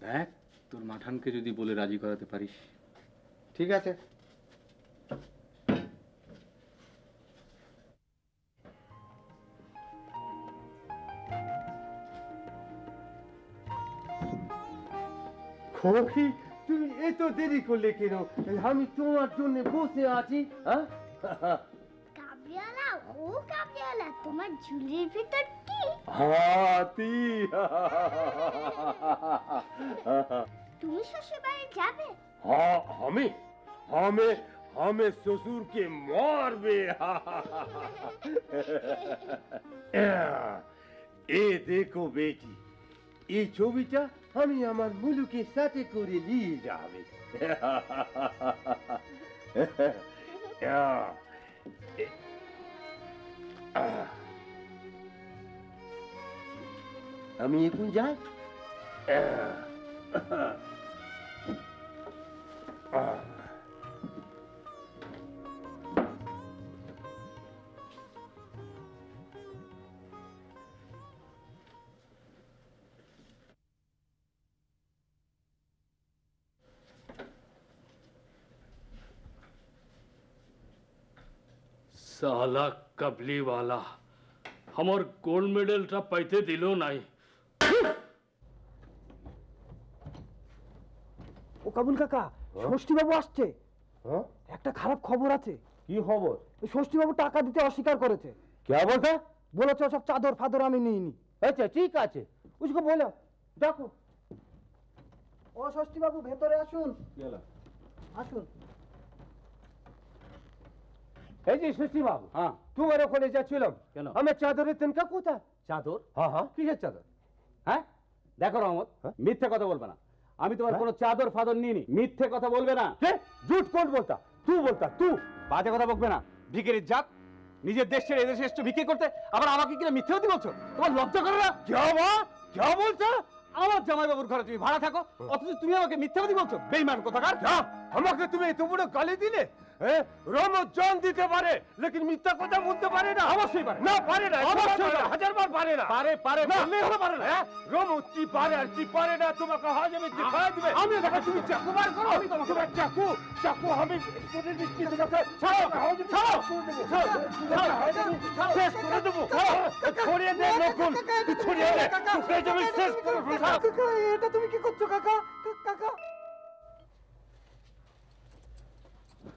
দেখ তোর মাঠানকে যদি বলে রাজি করাতে পারিস। ঠিক আছে। खोकी তুমি এত দেরি করলে কেন? আমি তোমার জন্য বসে আছি। হ্যাঁ কাবলিওয়ালা, ও কাবলিওয়ালা, তোমার ঝুলির ভিতর কি? হাতি। তুমি শ্বশুর বাড়ি যাবে? हाँ हमें हमें हमें ससुर के मारबे। ए देखो बेटी, এই ছবিটা আমি আমার মুলুকের সাথে করে নিয়ে যাবে। আমি এখন যাই। साला कबली वाला हमार गोल्ड मेडलটা পাইতে দিল নাই। ও কাবুল কাকা, ষষ্ঠী বাবু আসছে। হ্যাঁ একটা খারাপ খবর আছে। কি খবর? ষষ্ঠী বাবু টাকা দিতে অস্বীকার করেছে। क्या बोलता? বলেছে সব চাদর ফাদর আমি নিইনি। अच्छा ठीक আছে, उसको बोलो ডাকো। ও ষষ্ঠী বাবু ভেতরে আসুন। আসুন। এই যে ষষ্ঠী বাবু, হ্যাঁ তোমার ওখানে যাচ্ছিলাম। কেন? আমার চাদরের তিনকা কোথায়? চাদর? হ্যাঁ হ্যাঁ, কিসের চাদর? হ্যাঁ দেখো রহমত, মিথ্যে কথা বলবে না। আমি তোমার কোনো চাদর ফাদর নিইনি। মিথ্যে কথা বলবে না। কে? झूठ कौन बोलता? तू बोलता, तू। বাজে কথা বকবে না। ভিখারির জাত, নিজের দেশ ছেড়ে এদেশে এসে ভিক্ষে করতে, আবার আমাকে কিনা মিথ্যেবাদী বলছো? তোমার লজ্জা করে না? क्या हुआ? क्या बोलता? আমার জামাইবাবুর ঘরে তুমি ভাড়া থাকো, অথচ তুমি আমাকে মিথ্যাবাদী বলছো? বেঈমান কোথাকার। क्या? আমাকে তুমি এত বড় গালি দিলে? রমত জান দিতে পারে, লেকিন মিথ্যা কথা বলতে পারে না। অবশ্যই পারে। না পারে না, অবশ্যই পারে। হাজার বার পারে না। পারে পারে না। বললেই হলো পারে না। রমত কি পারে আর কি পারে না তোমাকে আজ আমি দেখাই দেবে। আমি দেখা তুমি চাকু বার করো। আমি তোমাকে তোমার চাকু চাকু আমি করে দিচ্ছি তোমাকে। ছাড়ো ছাড়ো শেষ করে দেবো। ছড়িয়ে দে নকুল, তুই ছড়িয়ে দে, তুই যাবি শেষ করে ফেলবো। এটা তুমি কি করছো কাকা? কাকা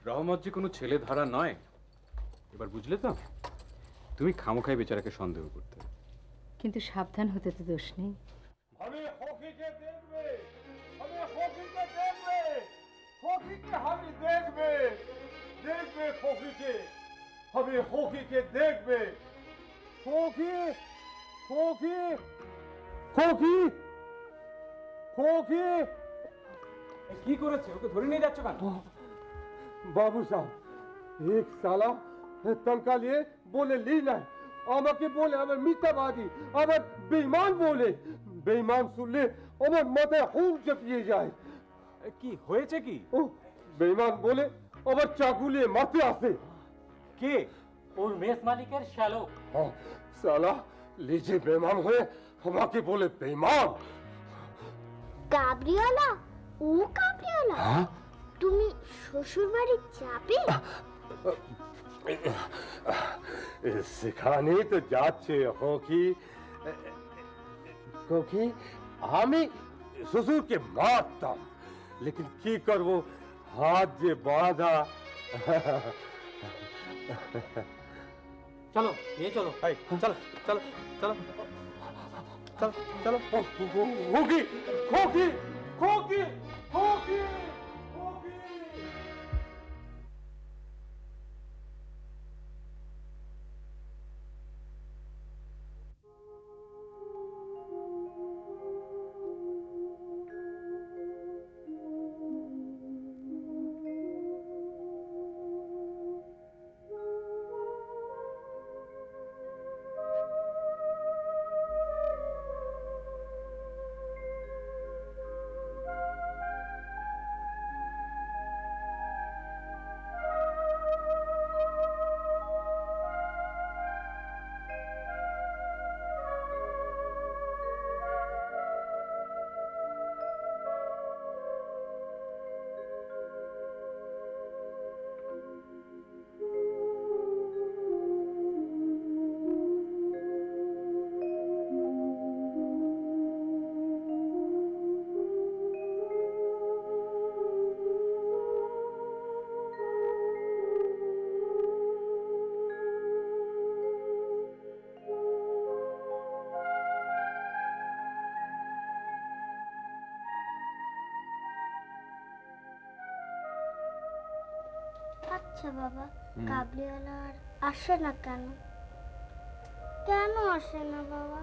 রহমত যে কোনো ছেলে ধরা নয়, এবার বুঝলে তো? তুমি খামোখাই বেচারাকে সন্দেহ করতে। কিন্তু সাবধান হতে তো দোষ নেই। हमें होकी के देखबे, हमें होकी के देखबे, होकी के हमें देखबे, देखबे होकी के, हमें होकी के देखबे, होकी, होकी, होकी, होकी। কি করেছে? ওকে ধরে নিয়ে যাচ্ছ কেন? बाबू साहब, एक साला तनखा लिए बोले ली नहीं, আমাকে বলে আমার মিথ্যাবাদী, আমার বেঈমান বলে, বেঈমান শুনলে আমার মাথায় হুল চেপিয়ে যায়। কি হয়েছে কি? ও বেঈমান বলে আবার চাকু নিয়ে মারতে আসে। কে? ওর মেস মালিকের শ্যালক। হ্যাঁ, সালা লেজে বেঈমান হয়ে আমাকে বলে বেঈমান। কাবরিওয়ালা, ও কাবরিওয়ালা, তুমি শ্বশুর বাড়ি যাবে? সেখানে তো যাচ্ছে হকি, क्योंकि আমি শ্বশুরকে মারতাম, लेकिन কি করব, হাত যে বাঁধা। চলো নিয়ে চলো। চলো চলো চলো চলো চলো। Hockey hockey hockey hockey. আচ্ছা বাবা, কাবলিওয়ালা আর আসে না কেন? কেন আসে না বাবা?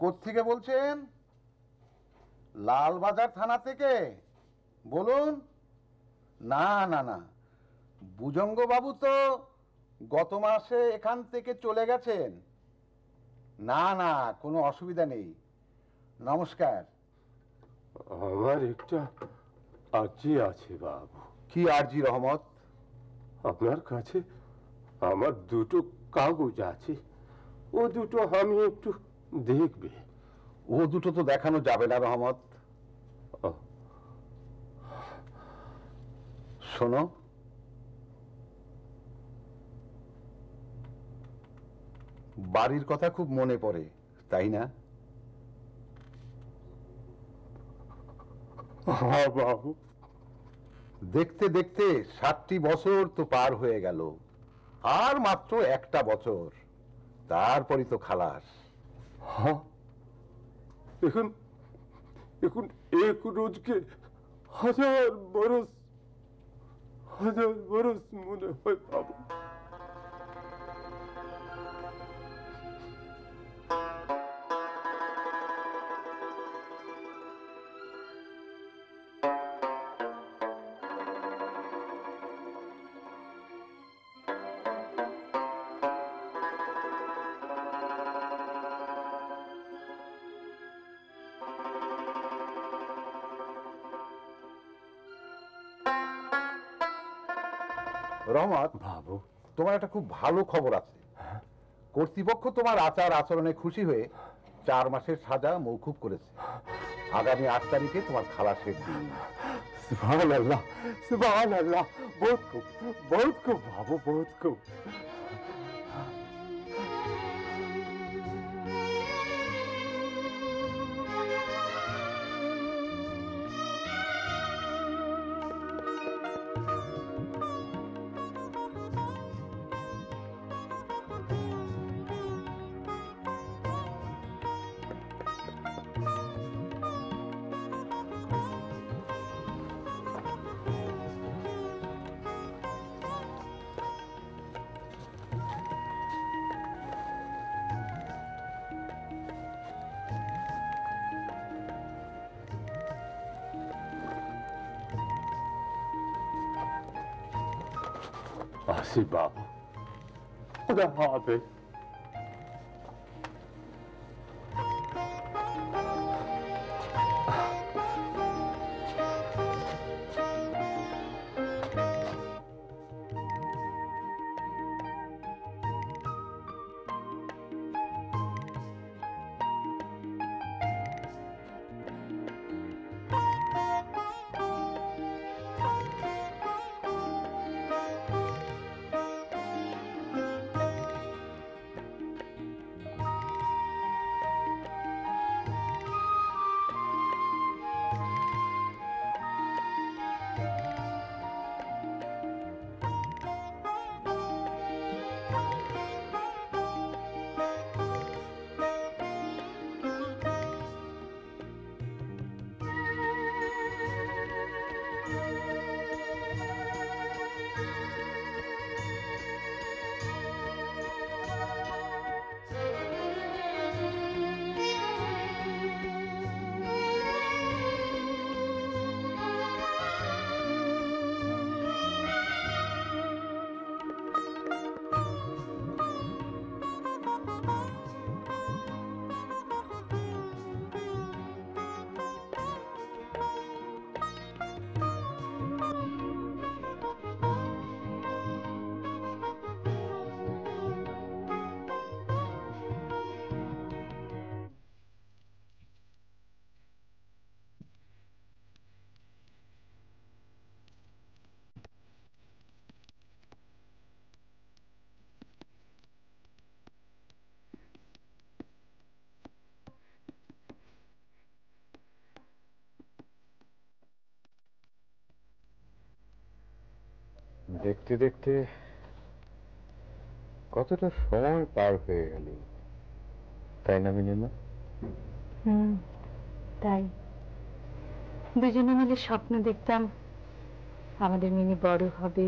কোত্থেকে বলছেন? লালবাজার থানা থেকে বলুন। না না না, বুজঙ্গ বাবু তো গত মাসে এখান থেকে চলে গেছেন। না না, কোনো অসুবিধা নেই। নমস্কার। আমার একটা আর্জি আছে বাবু। কি আর্জি রহমত? আপনার কাছে আমার দুটো কাগজ আছে, ও দুটো আমি একটু দেখবে। ও দুটো তো দেখানো যাবে না রহমত। শোনো, বাড়ির কথা খুব মনে পড়ে, তাই না? হ্যাঁ বাবু, দেখতে দেখতে 60টি বছর তো পার হয়ে গেল, আর মাত্র একটা বছর, তারপরই তো খালাস। হ্যাঁ, এখন এখন এক রোজকে হাজার বরস মনে হয় বাবু। রহমত বাবু, তোমার একটা খুব ভালো খবর আছে। কর্তৃপক্ষ তোমার আচার আচরণে খুশি হয়ে 4 মাসের সাজা মৌকুব করেছে। আগামী 8 তারিখে তোমার খালাসের দিন। সুবহানাল্লাহ, সুবহানাল্লাহ, বহুত খুব বাবু, বহুত খুব। আসি বাবু, খুদা হাফেজ। দেখতে দেখতে কতটা সময় পার হয়ে গেল, তাই না মিনিমা? তাই দুজনে মিলে স্বপ্ন দেখতাম আমাদের মিনি বড় হবে,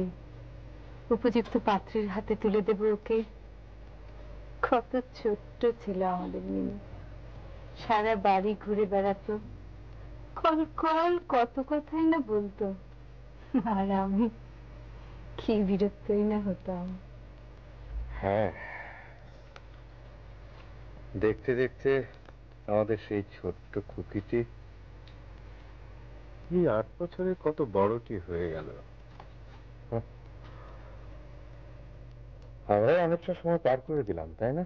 উপযুক্ত পাত্রের হাতে তুলে দেব ওকে। কত ছোট্ট ছিল আমাদের মিনি, সারা বাড়ি ঘুরে বেড়াতো, কল কল কত কথাই না বলতো, আর আমি কি বিরক্তই না হতাম। হ্যাঁ, দেখতে দেখতে আমাদের সেই ছোট্ট খুকিটি এই 8 বছরে কত বড়টি হয়ে গেল। আমরা অনেকটা সময় পার করে দিলাম, তাই না?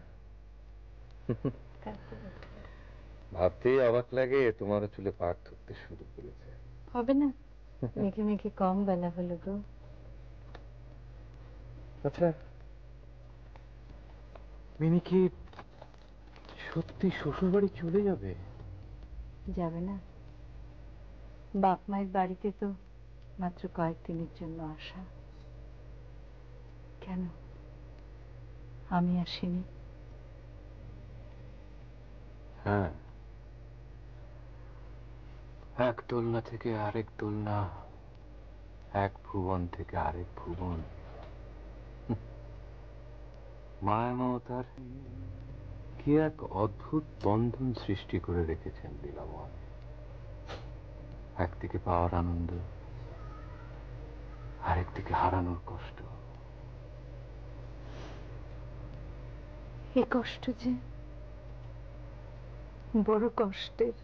ভাবতেই অবাক লাগে তোমারও চুলে পাক ধরতে শুরু করেছে। হবে না, মেঘে মেঘে কম বেলা হলো গো। আচ্ছা, মিনি কি সত্যি শ্বশুর বাড়ি চলে যাবে? যাবে না, বাপ মায়ের বাড়িতে তো মাত্র কয়েকদিনের জন্য আসা। কেন আমি আসিনি? হ্যাঁ, এক দোলনা থেকে আরেক দোলনা, এক ভুবন থেকে আরেক ভুবন, মায়া মমতার কি এক অদ্ভুত বন্ধন সৃষ্টি করে রেখেছেন লীলাময়। একদিকে পাওয়ার আনন্দ, আরেকদিকে হারানোর কষ্ট। এই কষ্ট যে বড় কষ্টের।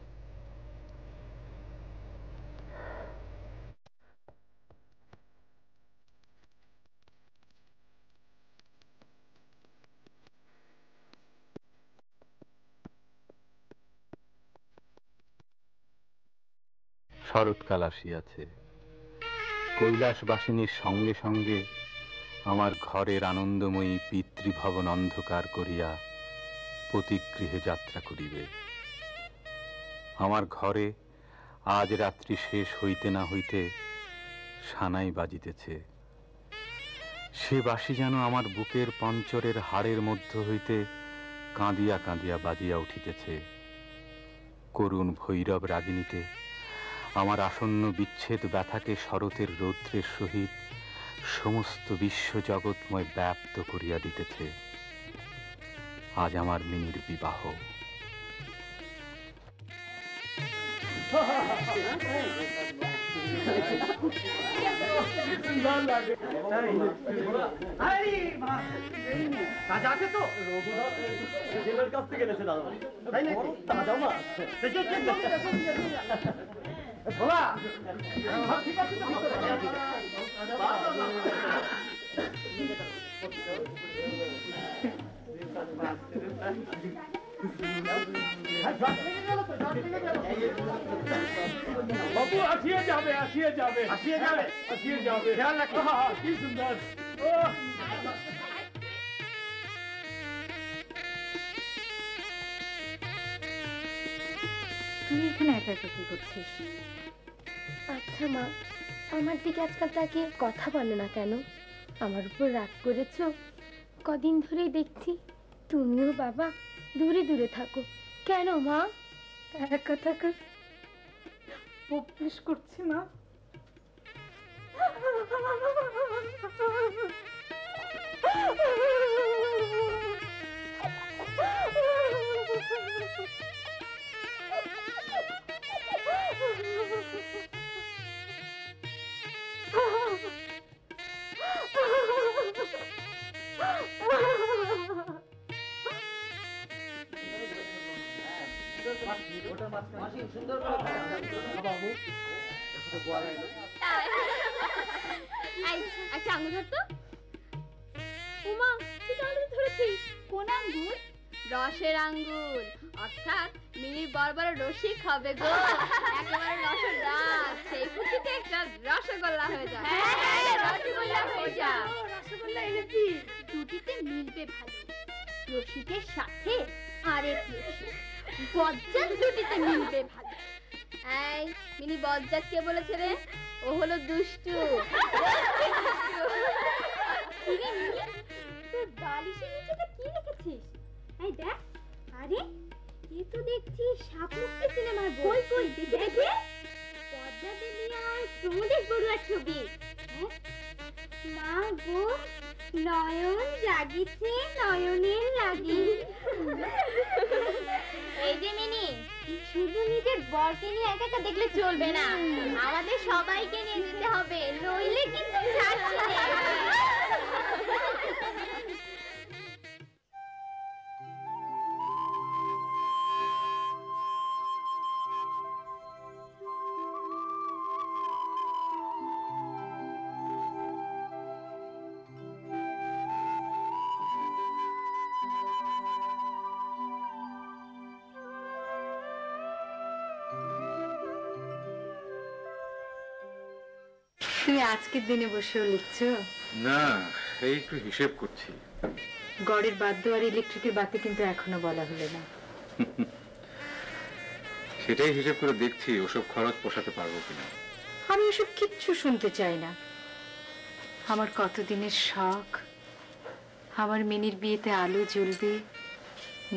শরৎকাল আসিয়াছে, কৈলাসবাসিনীর সঙ্গে সঙ্গে আমার ঘরের আনন্দময়ী পিতৃভবন অন্ধকার করিয়া পতিগৃহে যাত্রা করিবে। আমার ঘরে আজ রাত্রি শেষ হইতে না হইতে সানাই বাজিতেছে। সে বাঁশি যেন আমার বুকের পঞ্চরের হাড়ের মধ্য হইতে কাঁদিয়া কাঁদিয়া বাজিয়া উঠিতেছে। করুণ ভৈরব রাগিনীতে আমার আসন্ন বিচ্ছেদ ব্যথাকে শরতের রৌদ্রের সহিত সমস্ত বিশ্ব জগৎময় ব্যাপ্ত করিয়া দিতেছে। আজ আমার মিনির বিবাহ। তাজা আছে তো? জেলের কাছ থেকে এনেছে দাদা। তাই নাকি? তাজা মাছ। ভোলা, ঠিক আছে তো? বাবু আসিয়ে যাবে, আসিয়ে যাবে, আসিয়ে যাবে, আসিয়ে যাবে। খেয়াল রাখো। কি সুন্দর। তুই এখানে একা একা কি করছিস? আচ্ছা মা, আমার দিকে আজকাল তাকিয়ে কথা বলে না কেন? আমার উপর রাগ করেছো? কদিন ধরেই দেখছি তুমিও বাবা দূরে দূরে থাকো। কেন মা? একা থাকার অভ্যেস করছি মা। আচ্ছা আঙুল ধর তো। উমা, তুই তাহলে ধরেছিস কোন আঙ্গুল? রসের আঙ্গুল, অর্থাৎ মিনি বরবরের রসই খাবে গো। একেবারে রসদার, সেই খুশিতে একটা রসগোল্লা হয়ে যায়। হ্যাঁ, রসগোল্লা হয়ে যায়। রসগোল্লা এনেছি, দুটিতে মিলবে ভালো। রসিকের সাথে আরেক রসি, বজ্জাত দুটিতে মিলবে ভালো। এই মিনি বজ্জাত কে বলেছে রে? ও হলো দুষ্টু। তোর বালিশের নিচেটা কি রেখেছিস? এই দেখ, আরে এ তো দেখছি সাপমুক্তি সিনেমার বই। কই কই দেখে দেখে। পদ্মা দেবী আর প্রমোদেশ বড়ুয়ার ছবি। মা গো, নয়ন জাগিছে নয়নের লাগি। এই যে মিনি, শুধু নিজের বরকে নিয়ে একা একা দেখলে চলবে না, আমাদের সবাইকে নিয়ে যেতে হবে, নইলে কিন্তু ছাড়ছি না। তুমি আজকের দিনে বসেও লিখছো? না, এই একটু হিসেব করছি। গড়ের বাদ্য আর ইলেকট্রিকের বাতি কিন্তু এখনো বলা হলো না। সেটাই হিসেব করে দেখছি ওসব খরচ পোষাতে পারবো কিনা। আমি এসব কিচ্ছু শুনতে চাই না। আমার কতদিনের শখ, আমার মিনির বিয়েতে আলো জ্বলবে,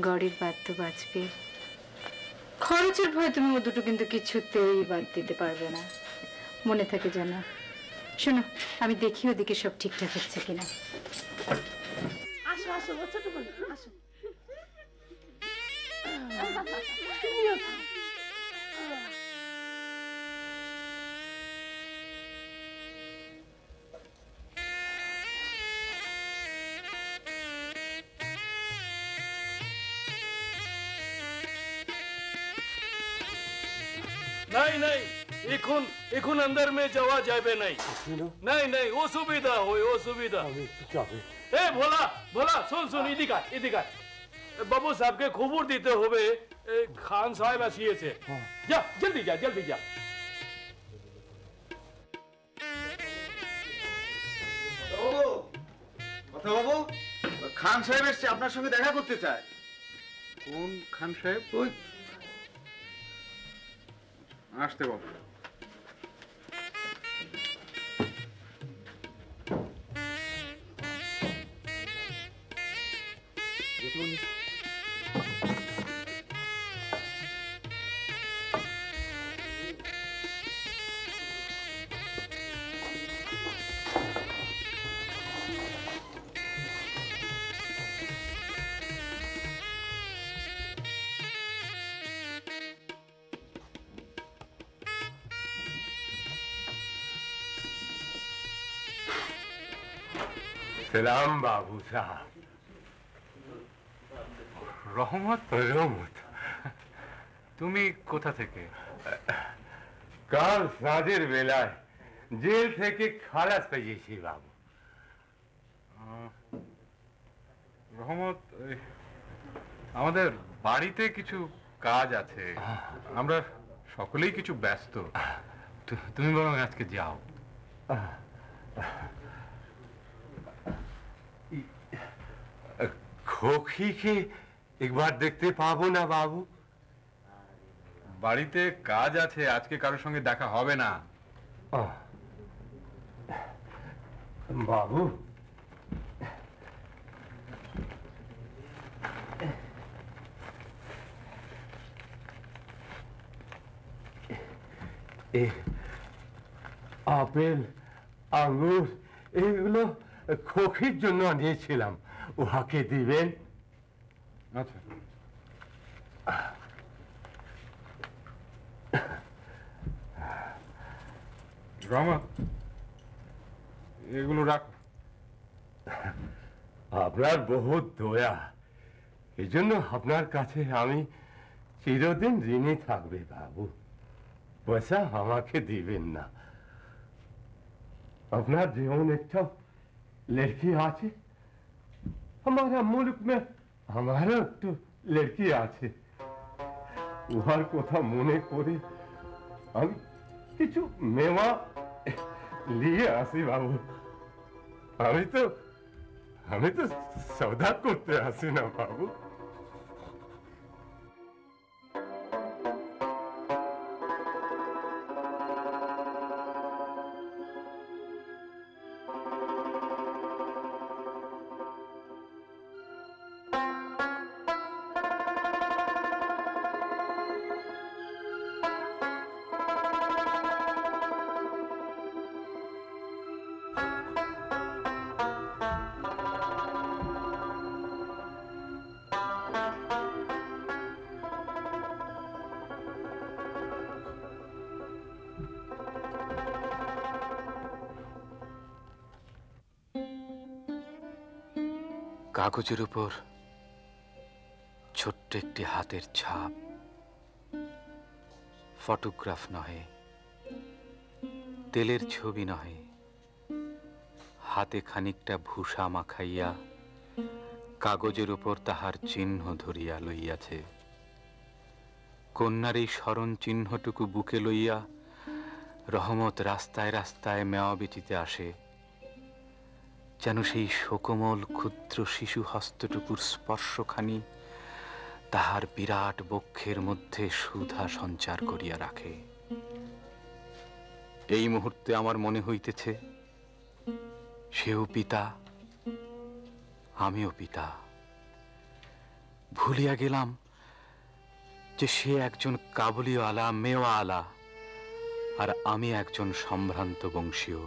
গড়ের বাদ্য বাজবে। খরচের ভয়ে তুমি ও দুটো কিন্তু কিছুতেই বাদ দিতে পারবে না, মনে থাকে জানো। শোনো, আমি দেখি ওদিকে সব ঠিকঠাক হচ্ছে কিনা। আসো আসো ছোট বোন আসো। नहीं नहीं, এখন अंदर में जावा जाबे नहीं। नहीं नहीं, असुविधा होय असुविधा। ए भोला भोला सुन इदिका बाबू साहब के खबर দিতে হবে, খান সাহেব আসিয়েছে। যা জলদি যা। বাবু, খান সাহেব এসছে, আপনার সঙ্গে দেখা করতে চায়। কোন খান সাহেব? ওই আসতে বল। सलाम बाबू साहब। রহমত, তুমি কোথা থেকে? কাল সাঁঝের বেলায় জেল থেকে খালাস পেয়েছি বাবু। রহমত, আমাদের বাড়িতে কিছু কাজ আছে, আমরা সকলেই কিছু ব্যস্ত। তুমি বরং আজকে যাও। খোকিকে একবার দেখতে পাবো না বাবু? বাড়িতে কাজ আছে, আজকে কারোর সঙ্গে দেখা হবে না। বাবু, আপেল আঙ্গুর এগুলো খোকির জন্য আনিয়েছিলাম, উহাকে দিবেন? আচ্ছা। রহমত, এগুলো রাখো। আপনার বহুত দয়া, এই জন্য আপনার কাছে আমি চিরদিন ঋণী থাকবে বাবু। পয়সা আমাকে দিবেন না। আপনার যেমন একটা লড়কি আছে, हमारा मुल्क में हमारा একটু লড়কি আছে, উহার কথা মনে করে আমি কিছু মেওয়া নিয়ে আসি বাবু। আমি তো সৌদা করতে আসি না বাবু। কাগজের উপর ছোট্ট একটি হাতের ছাপ, ফটোগ্রাফ নহে, তেলের ছবি নহে, হাতে খানিকটা ভূষা মাখাইয়া কাগজের উপর তাহার চিহ্ন ধরিয়া লইয়াছে। কন্যার এই স্মরণ চিহ্নটুকু বুকে লইয়া রহমত রাস্তায় রাস্তায় মেওয়া বেচিতে আসে, যেন সেই শোকমল ক্ষুদ্র শিশু হস্তটুকুর স্পর্শখানি তাহার বিরাট বক্ষের মধ্যে সুধা সঞ্চার করিয়া রাখে। এই মুহূর্তে আমার মনে হইতেছে সেও পিতা, আমিও পিতা। ভুলিয়া গেলাম যে সে একজন কাবুলিওয়ালা মেওয়ালা, আর আমি একজন সম্ভ্রান্ত বংশীয়।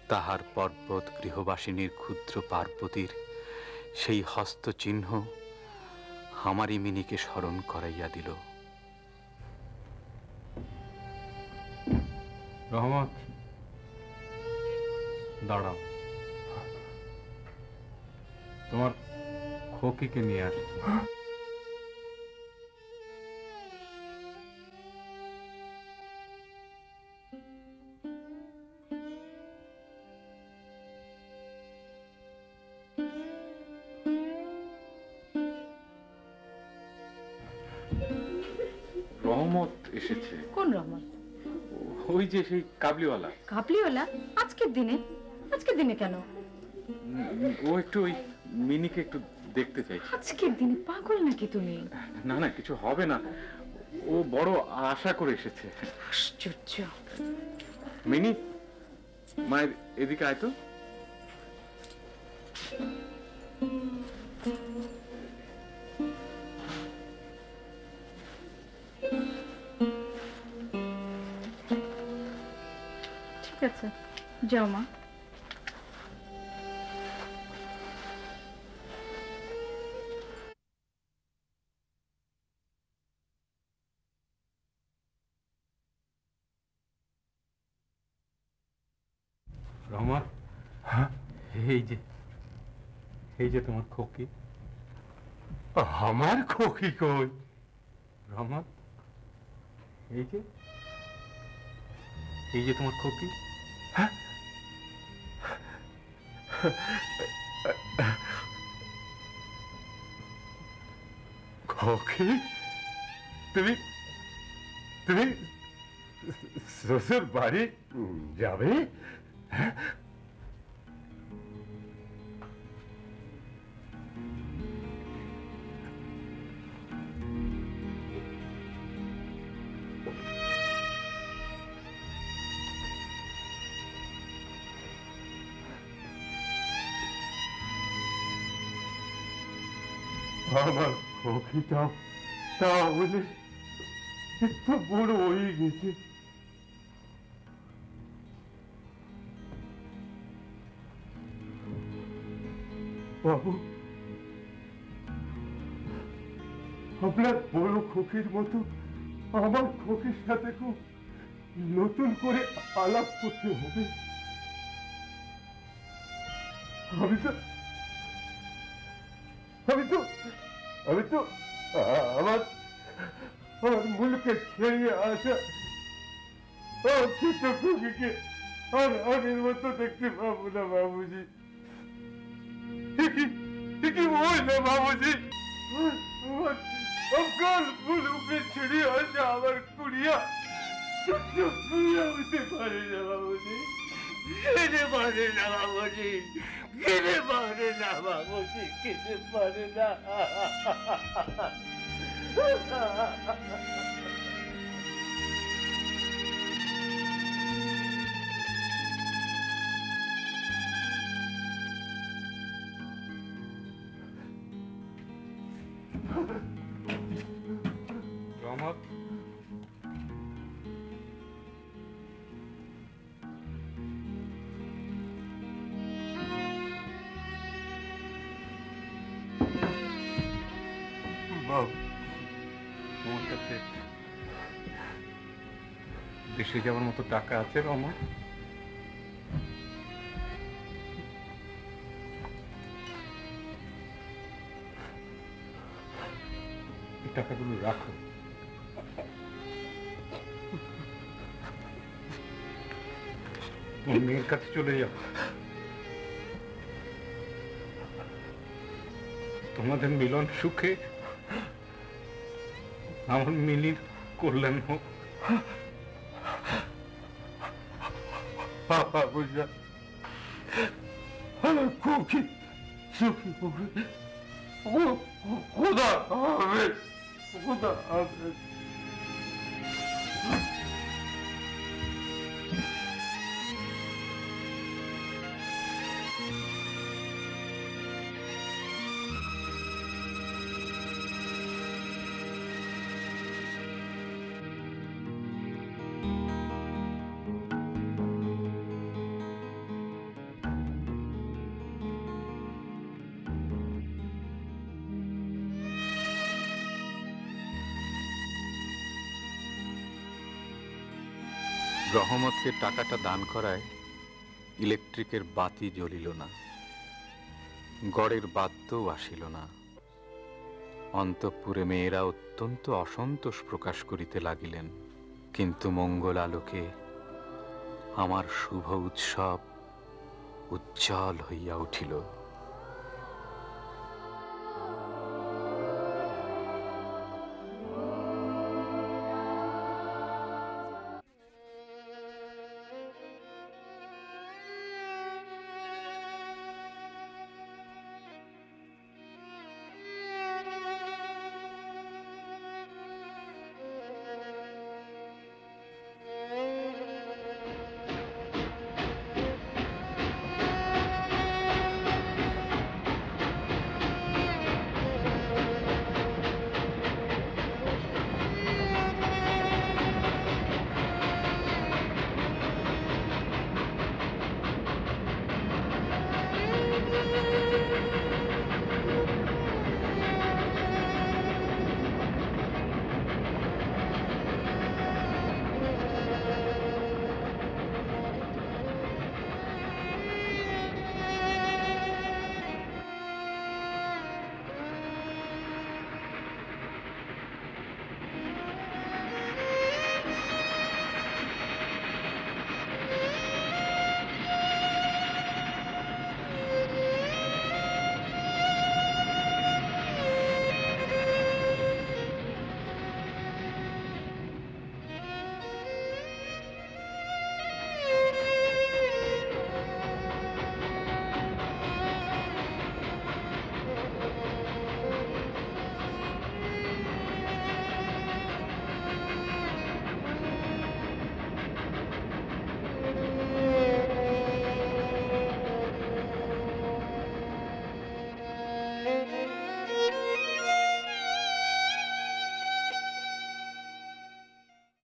তাহার পর্বত গৃহবাসিনীর ক্ষুদ্র পার্বতীর সেই হস্তচিহ্ন আমারই মিনিকে স্মরণ করাইয়া দিল। রহমত, দাঁড়াও, তোমার খোকিকে নিয়ে আসছি। রহমত এসেছে। কোন রহমত? ওই যে সেই কাবলিওয়ালা। কাবলিওয়ালা? আজকের দিনে? আজকের দিনে কেন? ও একটু ওই মিনিকে একটু দেখতে চাইছে। আজকের দিনে? পাগল নাকি তুমি? না না, কিছু হবে না, ও বড় আশা করে এসেছে। আশ্চর্য। মিনি, মায়ের এদিকে আয় তো। ঠিক আছে, যাও মা। রহমত, এই যে তোমার খোকি। আমার খোকি কই? রহমত, এই যে তোমার খোকি। খোকি? তুমি তুমি শ্বশুর বাড়ি যাবে? আমার খোকিটা তাহলে এত বড় হয়ে গেছে। বাবু, আপনার বড় খোকির মতো আমার খোকির সাথে খুব নতুন করে আলাপ করতে হবে। আমি তো আমার মুলুকে ছেড়ে আসা ছোট খোকিকে আর আগের মতো দেখতে পাবো না বাবুজি। কি হয় না বাবুজি? আমার মুলুকে ছেড়ে আসা আমার কুড়িয়া ছোট্ট কুড়িয়া হতে পারে না বাবুজি। খেতে পারে না বাবুজি, খেতে পারে না বাবুজি, খেতে পারে না। রহমত, তোমার কাছে দেশে যাওয়ার মতো টাকা আছে রহমত? টাকাগুলো রাখো, তোমার মেয়ের কাছে চলে যাও, তোমাদের মিলন সুখে আমার মিলির কল্যাণ হোক। খুকি সুখী খোদা হাফেজ, খোদা হাফেজ। রহমতকে টাকাটা দান করায় ইলেকট্রিকের বাতি জ্বলিল না, গড়ের বাদ্যও আসিল না। অন্তঃপুরে মেয়েরা অত্যন্ত অসন্তোষ প্রকাশ করিতে লাগিলেন। কিন্তু মঙ্গল আলোকে আমার শুভ উৎসব উজ্জ্বল হইয়া উঠিল।